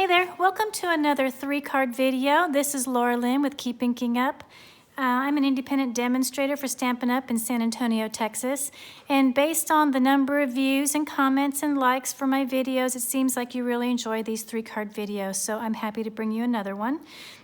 there, welcome to another 3-card video. This is Laura Lynn with Keep Inking Up. I'm an independent demonstrator for Stampin' Up in San Antonio, Texas. And based on the number of views and comments and likes for my videos, it seems like you really enjoy these 3-card videos, so I'm happy to bring you another one.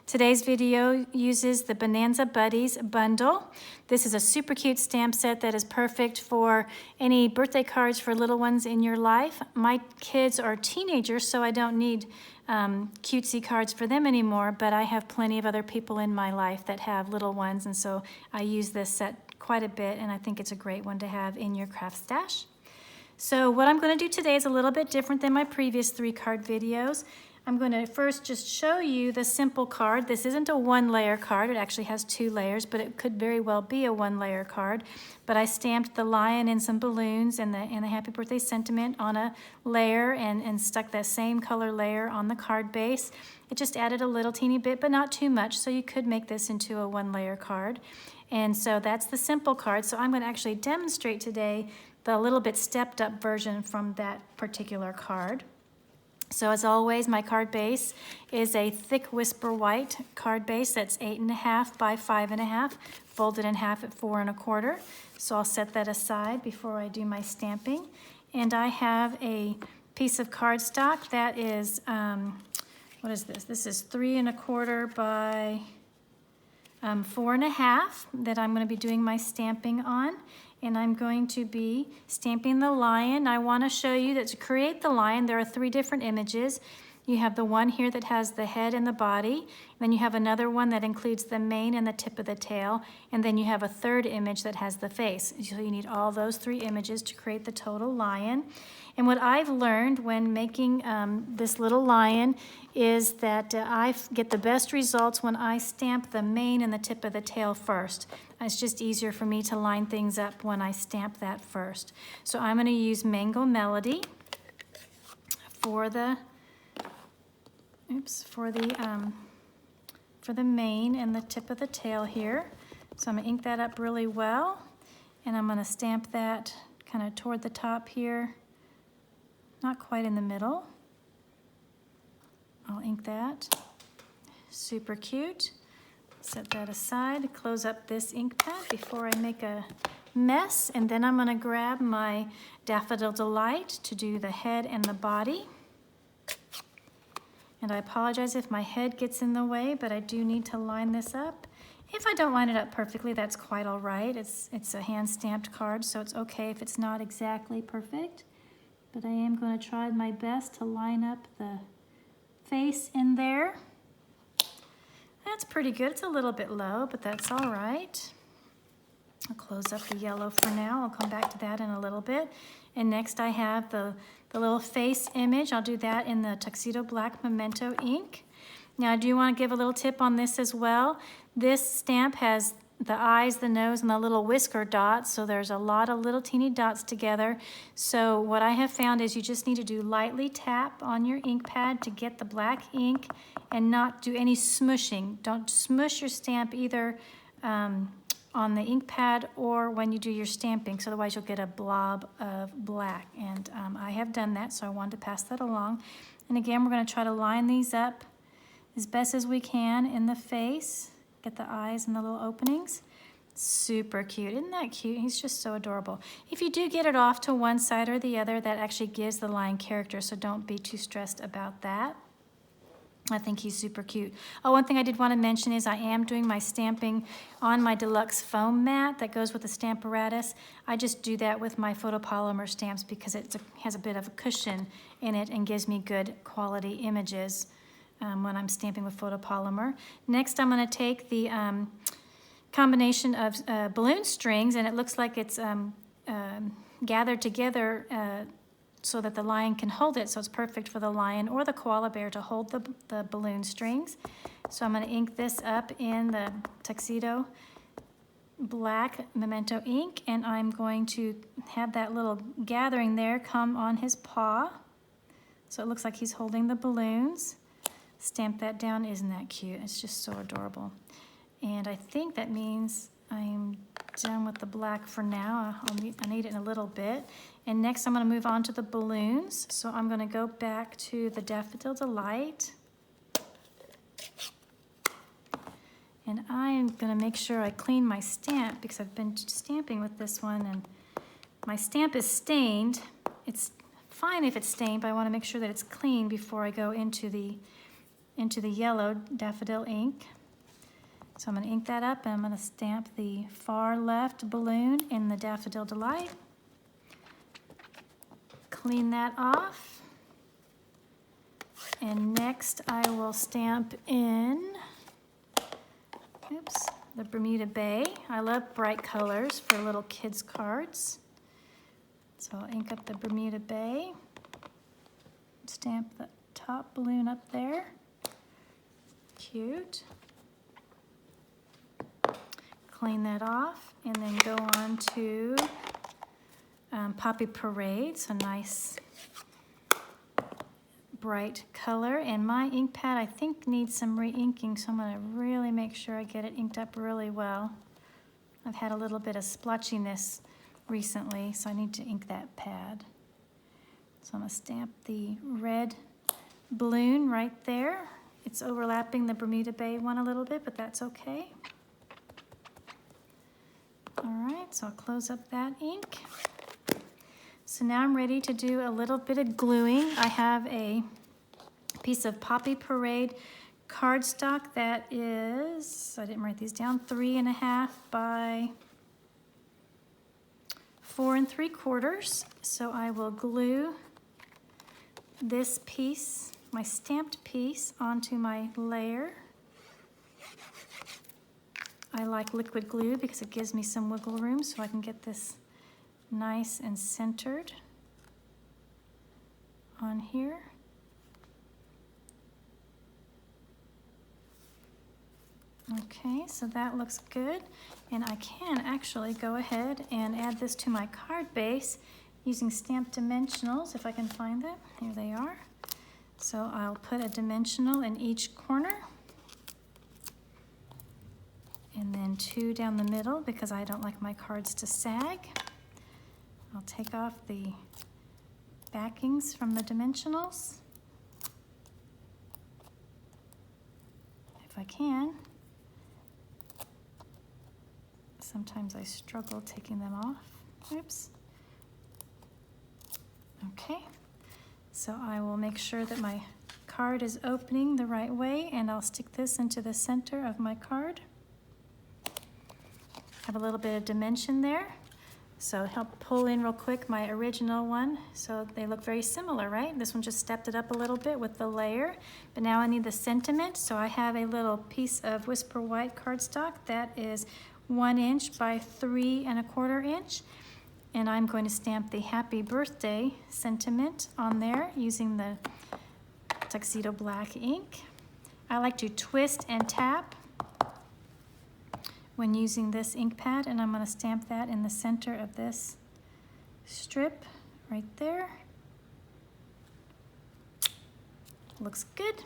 Today's video uses the Bonanza Buddies bundle. This is a super cute stamp set that is perfect for any birthday cards for little ones in your life. My kids are teenagers, so I don't need cutesy cards for them anymore, but I have plenty of other people in my life that have little ones, and so I use this set quite a bit, and I think it's a great one to have in your craft stash. So what I'm going to do today is a little bit different than my previous 3-card videos. I'm going to first just show you the simple card. This isn't a 1-layer card. It actually has 2 layers, but it could very well be a 1-layer card. But I stamped the lion and some balloons and the happy birthday sentiment on a layer and stuck that same color layer on the card base. It just added a little teeny bit, but not too much, so you could make this into a 1-layer card. And so that's the simple card. So I'm going to actually demonstrate today the little bit stepped up version from that particular card. So as always, my card base is a thick whisper white card base that's 8.5 by 5.5, folded in half at 4 1/4. So I'll set that aside before I do my stamping. And I have a piece of cardstock that is, what is this? This is 3 1/4 by 4 1/2 that I'm going to be doing my stamping on. And I'm going to be stamping the lion. I want to show you that to create the lion, there are 3 different images. You have the one here that has the head and the body. Then you have another one that includes the mane and the tip of the tail. And then you have a 3rd image that has the face. So you need all those 3 images to create the total lion. And what I've learned when making this little lion is that I get the best results when I stamp the mane and the tip of the tail first. It's just easier for me to line things up when I stamp that first. So I'm going to use Mango Melody for the mane and the tip of the tail here. So I'm going to ink that up really well, and I'm going to stamp that kind of toward the top here, not quite in the middle. I'll ink that. Super cute. Set that aside, close up this ink pad before I make a mess, and then I'm going to grab my Daffodil Delight to do the head and the body. And I apologize if my head gets in the way, but I do need to line this up. If I don't line it up perfectly, that's quite all right. It's a hand-stamped card, so it's okay if it's not exactly perfect. But I am going to try my best to line up the face in there. That's pretty good. It's a little bit low, but that's all right. I'll close up the yellow for now. I'll come back to that in a little bit. And next I have the little face image. I'll do that in the Tuxedo Black Memento ink. Now I do want to give a little tip on this as well. This stamp has the eyes, the nose, and the little whisker dots, so there's a lot of little teeny dots together. So what I have found is you just need to do lightly tap on your ink pad to get the black ink and not do any smushing. Don't smush your stamp either on the ink pad or when you do your stamping, so otherwise you'll get a blob of black. And I have done that, so I wanted to pass that along. And again, we're going to try to line these up as best as we can in the face. Get the eyes and the little openings. Super cute. Isn't that cute? He's just so adorable. If you do get it off to one side or the other, that actually gives the lion character, so don't be too stressed about that. I think he's super cute. Oh, one thing I did want to mention is I am doing my stamping on my deluxe foam mat that goes with the Stamparatus. I just do that with my photopolymer stamps because it has a bit of a cushion in it and gives me good quality images when I'm stamping with photopolymer. Next, I'm going to take the combination of balloon strings, and it looks like it's gathered together so that the lion can hold it, so it's perfect for the lion or the koala bear to hold the balloon strings. So I'm going to ink this up in the Tuxedo Black Memento ink, and I'm going to have that little gathering there come on his paw. So it looks like he's holding the balloons. Stamp that down. Isn't that cute? It's just so adorable. And I think that means I'm done with the black for now. I need it in a little bit. And next I'm going to move on to the balloons. So I'm going to go back to the Daffodil Delight. And I'm going to make sure I clean my stamp because I've been stamping with this one and my stamp is stained. It's fine if it's stained, but I want to make sure that it's clean before I go into the yellow daffodil ink. So I'm going to ink that up and I'm going to stamp the far left balloon in the Daffodil Delight. Clean that off. And next I will stamp in, the Bermuda Bay. I love bright colors for little kids' cards. So I'll ink up the Bermuda Bay. Stamp the top balloon up there. Cute. Clean that off and then go on to Poppy Parade. So nice bright color. And my ink pad I think needs some re-inking, so I'm going to really make sure I get it inked up really well. I've had a little bit of splotchiness recently, so I need to ink that pad. So I'm going to stamp the red balloon right there. It's overlapping the Bermuda Bay one a little bit, but that's okay. All right, so I'll close up that ink. So now I'm ready to do a little bit of gluing. I have a piece of Poppy Parade cardstock that is, I didn't write these down, 3.5 by 4 3/4. So I will glue this piece, my stamped piece, onto my layer. I like liquid glue because it gives me some wiggle room so I can get this nice and centered on here. Okay, so that looks good. And I can actually go ahead and add this to my card base using stamped dimensionals, if I can find them. Here they are. So I'll put a dimensional in each corner. And then 2 down the middle because I don't like my cards to sag. I'll take off the backings from the dimensionals, if I can. Sometimes I struggle taking them off. Oops. Okay, so I will make sure that my card is opening the right way and I'll stick this into the center of my card. Have a little bit of dimension there. So help pull in real quick my original one. So they look very similar, right? This one just stepped it up a little bit with the layer, but now I need the sentiment. So I have a little piece of Whisper White cardstock that is 1 inch by 3 1/4 inch. And I'm going to stamp the Happy Birthday sentiment on there using the Tuxedo Black ink. I like to twist and tap when using this ink pad, and I'm going to stamp that in the center of this strip right there. Looks good.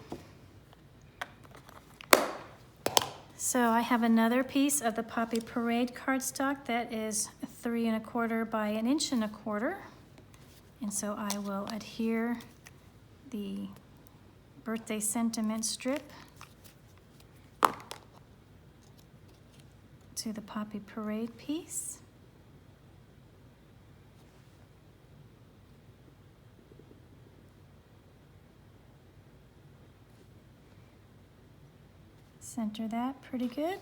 So I have another piece of the Poppy Parade cardstock that is 3 1/4 by 1 1/4 inch. And so I will adhere the birthday sentiment strip to the Poppy Parade piece. Center that pretty good.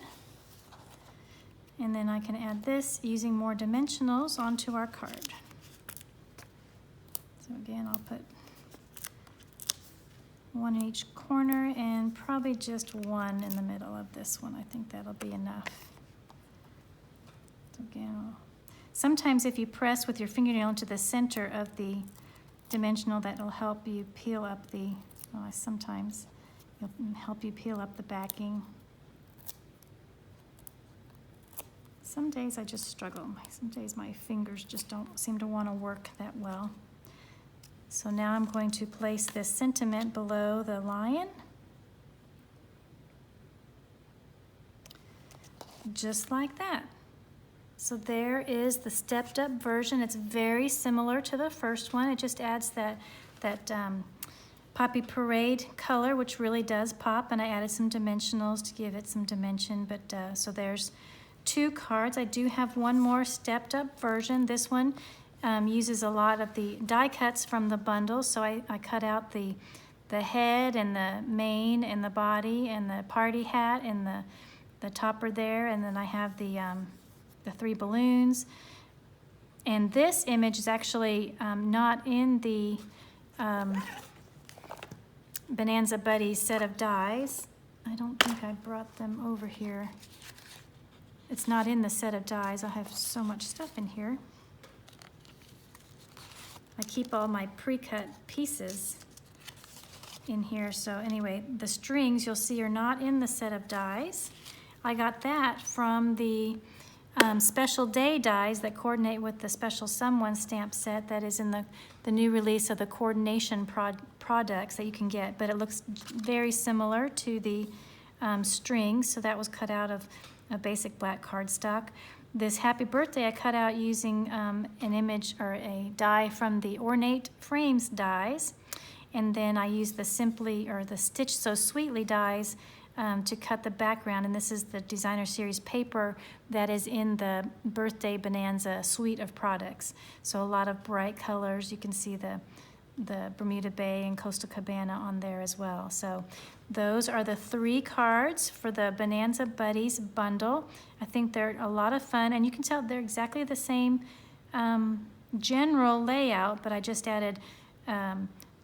And then I can add this using more dimensionals onto our card. So again, I'll put 1 in each corner and probably just 1 in the middle of this one. I think that'll be enough. So again, sometimes if you press with your fingernail into the center of the dimensional, that'll help you peel up the, sometimes it'll help you peel up the backing. Some days I just struggle. Some days my fingers just don't seem to want to work that well. So now I'm going to place this sentiment below the lion. just like that. So there is the stepped up version. It's very similar to the first one. It just adds that Poppy Parade color, which really does pop, and I added some dimensionals to give it some dimension. But so there's 2 cards. I do have one more stepped up version. This one uses a lot of the die cuts from the bundle, so I cut out the head and the mane and the body and the party hat and the topper there, and then I have the 3 balloons. And this image is actually not in the Bonanza Buddies set of dies. I don't think I brought them over here. It's not in the set of dies. I have so much stuff in here. I keep all my pre-cut pieces in here. So anyway, the strings you'll see are not in the set of dies. I got that from the special day dies that coordinate with the special someone stamp set that is in the new release of the coordination products that you can get, but it looks very similar to the strings, so that was cut out of a basic black cardstock. This Happy Birthday I cut out using an image or a die from the Ornate Frames dies, and then I used the Stitch So Sweetly dies to cut the background, and this is the Designer Series paper that is in the Birthday Bonanza suite of products. So a lot of bright colors. You can see the Bermuda Bay and Coastal Cabana on there as well. So those are the 3 cards for the Bonanza Buddies bundle. I think they're a lot of fun, and you can tell they're exactly the same general layout, but I just added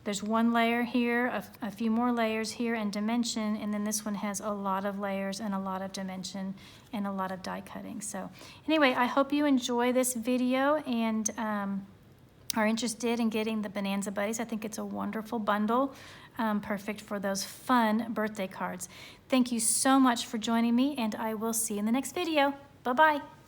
there's 1 layer here, a few more layers here, and dimension, and then this one has a lot of layers and a lot of dimension and a lot of die cutting. So anyway, I hope you enjoy this video and are interested in getting the Bonanza Buddies. I think it's a wonderful bundle, perfect for those fun birthday cards. Thank you so much for joining me, and I will see you in the next video. Bye-bye.